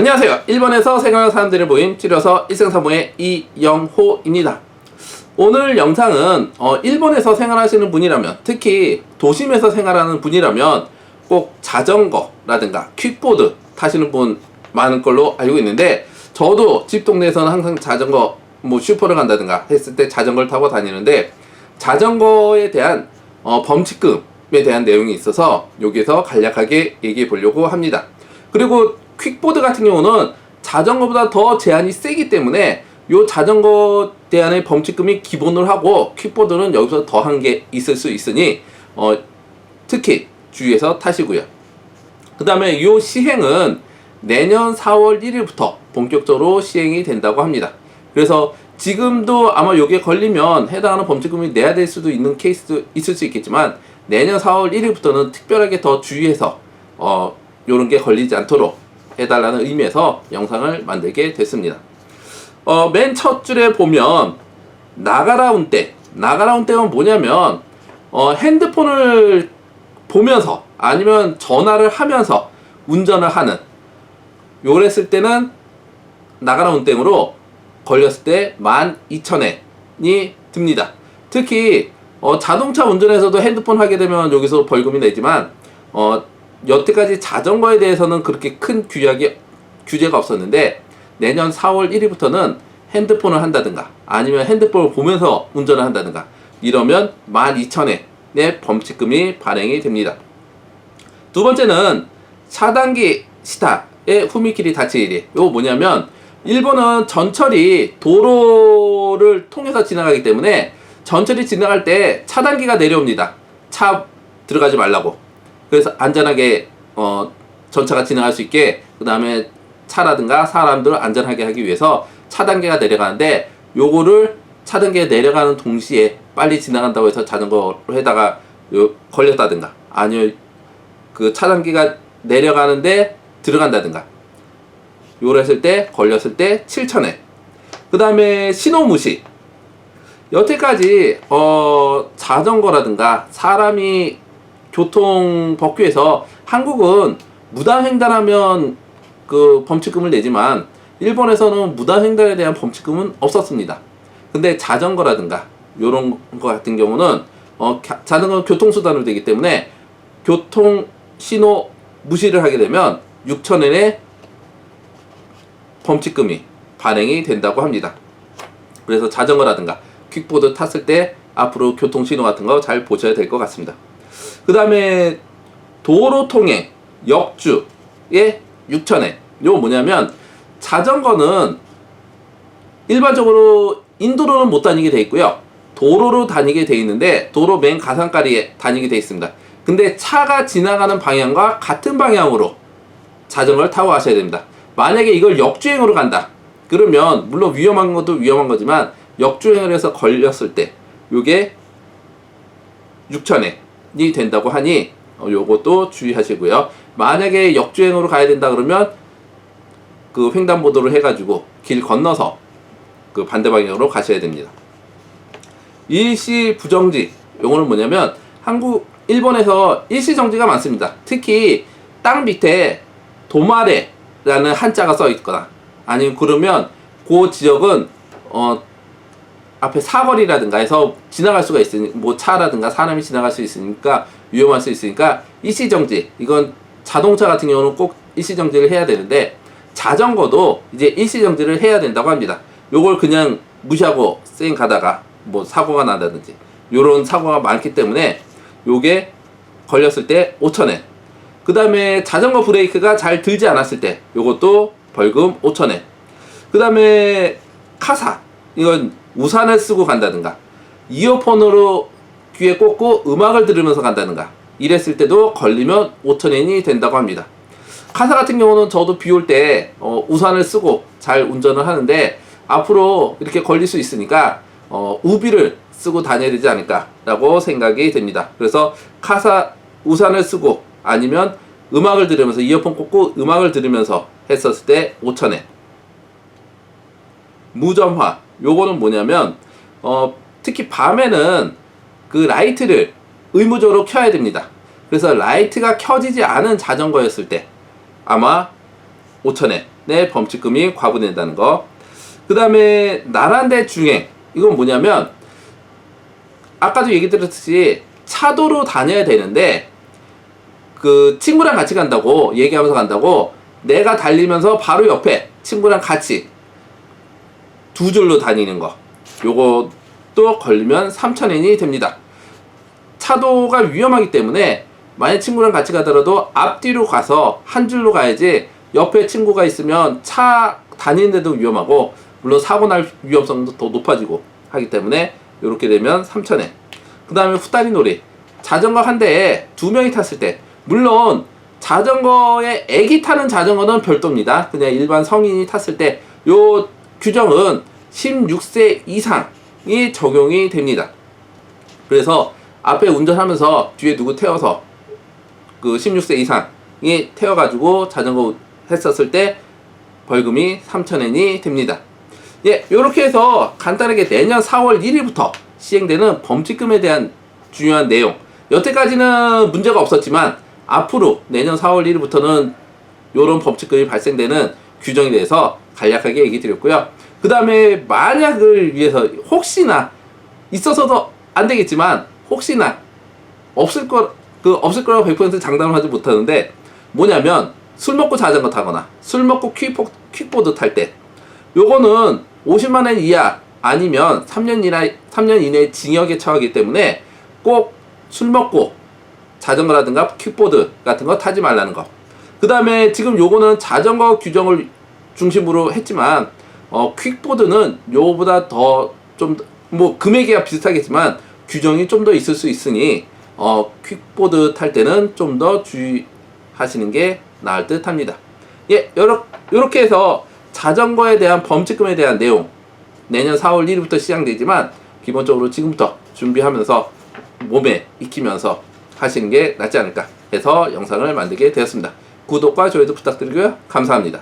안녕하세요. 일본에서 생활하는 사람들을 모임 줄여서 일생사무의 이영호입니다. 오늘 영상은 일본에서 생활하시는 분이라면, 특히 도심에서 생활하는 분이라면 꼭 자전거라든가 퀵보드 타시는 분 많은 걸로 알고 있는데, 저도 집 동네에서는 항상 자전거 슈퍼를 간다든가 했을 때 자전거를 타고 다니는데, 자전거에 대한 범칙금에 대한 내용이 있어서 여기서 간략하게 얘기해 보려고 합니다. 그리고 퀵보드 같은 경우는 자전거보다 더 제한이 세기 때문에 요 자전거 대한의 범칙금이 기본으로 하고, 퀵보드는 여기서 더한 게 있을 수 있으니 특히 주의해서 타시고요. 그 다음에 요 시행은 내년 4월 1일부터 본격적으로 시행이 된다고 합니다. 그래서 지금도 아마 요게 걸리면 해당하는 범칙금이 내야 될 수도 있는 케이스도 있을 수 있겠지만, 내년 4월 1일부터는 특별하게 더 주의해서 요런 게 걸리지 않도록 해달라는 의미에서 영상을 만들게 됐습니다. 맨 첫 줄에 보면 나가라 운転. 나가라 운転은 뭐냐면 핸드폰을 보면서 아니면 전화를 하면서 운전을 하는, 요랬을 때는 나가라 운転으로 걸렸을 때 12,000엔이 듭니다. 특히 자동차 운전에서도 핸드폰 하게 되면 여기서 벌금이 내지만 여태까지 자전거에 대해서는 그렇게 큰 규제가 없었는데, 내년 4월 1일부터는 핸드폰을 한다든가 아니면 핸드폰을 보면서 운전을 한다든가 이러면 12,000엔의 범칙금이 발행이 됩니다. 두 번째는 차단기 시타의 후미키리 다치일이. 요거 뭐냐면, 일본은 전철이 도로를 통해서 지나가기 때문에 전철이 지나갈 때 차단기가 내려옵니다. 차 들어가지 말라고. 그래서 안전하게 전차가 지나갈 수 있게, 그 다음에 차라든가 사람들을 안전하게 하기 위해서 차단계가 내려가는데, 요거를 차단계가 내려가는 동시에 빨리 지나간다고 해서 자전거에다가 걸렸다든가 아니면 그 차단기가 내려가는데 들어간다든가 요걸 했을 때 걸렸을 때 7,000엔. 그 다음에 신호무시. 여태까지 자전거라든가 사람이 교통법규에서 한국은 무단횡단하면 그 범칙금을 내지만, 일본에서는 무단횡단에 대한 범칙금은 없었습니다. 근데 자전거라든가 요런 거 같은 경우는 자전거는 교통수단으로 되기 때문에 교통 신호 무시를 하게 되면 6,000엔의 범칙금이 발행이 된다고 합니다. 그래서 자전거라든가 퀵보드 탔을 때 앞으로 교통신호 같은 거 잘 보셔야 될 것 같습니다. 그 다음에 도로통행 역주에 6,000엔. 요거 뭐냐면, 자전거는 일반적으로 인도로는 못 다니게 돼 있고요, 도로로 다니게 돼 있는데 도로 맨 가상가리에 다니게 돼 있습니다. 근데 차가 지나가는 방향과 같은 방향으로 자전거를 타고 가셔야 됩니다. 만약에 이걸 역주행으로 간다 그러면, 물론 위험한 것도 위험한 거지만 역주행을 해서 걸렸을 때 요게 6,000엔이 된다고 하니 요것도 주의하시고요. 만약에 역주행으로 가야 된다 그러면 그 횡단보도를 해가지고 길 건너서 그 반대 방향으로 가셔야 됩니다. 일시 부정지. 요거는 뭐냐면, 일본에서 일시 정지가 많습니다. 특히 땅 밑에 도마레라는 한자가 써 있거나 아니면 그러면 그 지역은 앞에 사거리라든가 해서 지나갈 수가 있으니, 차라든가 사람이 지나갈 수 있으니까 위험할 수 있으니까 일시정지. 이건 자동차 같은 경우는 꼭 일시정지를 해야 되는데, 자전거도 이제 일시정지를 해야 된다고 합니다. 요걸 그냥 무시하고 쌩 가다가 사고가 난다든지 요런 사고가 많기 때문에 요게 걸렸을 때 5,000엔. 그 다음에 자전거 브레이크가 잘 들지 않았을 때 요것도 벌금 5,000엔. 그 다음에 카사. 이건 우산을 쓰고 간다든가 이어폰으로 귀에 꽂고 음악을 들으면서 간다든가 이랬을 때도 걸리면 5,000엔이 된다고 합니다. 카사 같은 경우는 저도 비 올 때 우산을 쓰고 잘 운전을 하는데, 앞으로 이렇게 걸릴 수 있으니까 우비를 쓰고 다녀야 되지 않을까 라고 생각이 됩니다. 그래서 우산을 쓰고 아니면 음악을 들으면서, 이어폰 꽂고 음악을 들으면서 했었을 때 5,000엔. 무점화. 요거는 뭐냐면 특히 밤에는 그 라이트를 의무적으로 켜야 됩니다. 그래서 라이트가 켜지지 않은 자전거였을 때 아마 5,000엔 내 범칙금이 과부된다는 거. 그 다음에 나란대 중행. 이건 뭐냐면 아까도 얘기 드렸듯이 차도로 다녀야 되는데 그 친구랑 같이 간다고 얘기하면서 간다고 내가 달리면서 바로 옆에 친구랑 같이 두 줄로 다니는 거. 요것도 걸리면 3,000엔이 됩니다. 차도가 위험하기 때문에 만약 친구랑 같이 가더라도 앞뒤로 가서 한 줄로 가야지 옆에 친구가 있으면 차 다니는데도 위험하고 물론 사고 날 위험성도 더 높아지고 하기 때문에 이렇게 되면 3,000엔. 그 다음에 후다리 놀이. 자전거 한 대에 두 명이 탔을 때 물론 자전거에 애기 타는 자전거는 별도입니다. 그냥 일반 성인이 탔을 때 요 규정은 16세 이상이 적용이 됩니다. 그래서 앞에 운전하면서 뒤에 누구 태워서 그 16세 이상이 태워가지고 자전거 했었을 때 벌금이 3,000엔이 됩니다. 예, 요렇게 해서 간단하게 내년 4월 1일부터 시행되는 범칙금에 대한 중요한 내용. 여태까지는 문제가 없었지만 앞으로 내년 4월 1일부터는 요런 범칙금이 발생되는 규정에 대해서 간략하게 얘기 드렸고요. 그 다음에 만약을 위해서 혹시나 있어서도 안 되겠지만 혹시나 없을 거라고 100% 장담을 하지 못하는데 뭐냐면 술 먹고 자전거 타거나 술 먹고 퀵보드 탈 때 요거는 50만원 이하 아니면 3년 이내 징역에 처하기 때문에 꼭 술 먹고 자전거라든가 퀵보드 같은 거 타지 말라는 거. 그 다음에 지금 요거는 자전거 규정을 중심으로 했지만 퀵보드는 요거보다 더 좀 뭐 금액이야 비슷하겠지만 규정이 좀 더 있을 수 있으니 퀵보드 탈 때는 좀 더 주의하시는 게 나을 듯 합니다. 예, 요렇게 해서 자전거에 대한 범칙금에 대한 내용 내년 4월 1일부터 시작되지만 기본적으로 지금부터 준비하면서 몸에 익히면서 하시는 게 낫지 않을까 해서 영상을 만들게 되었습니다. 구독과 좋아요도 부탁드리고요. 감사합니다.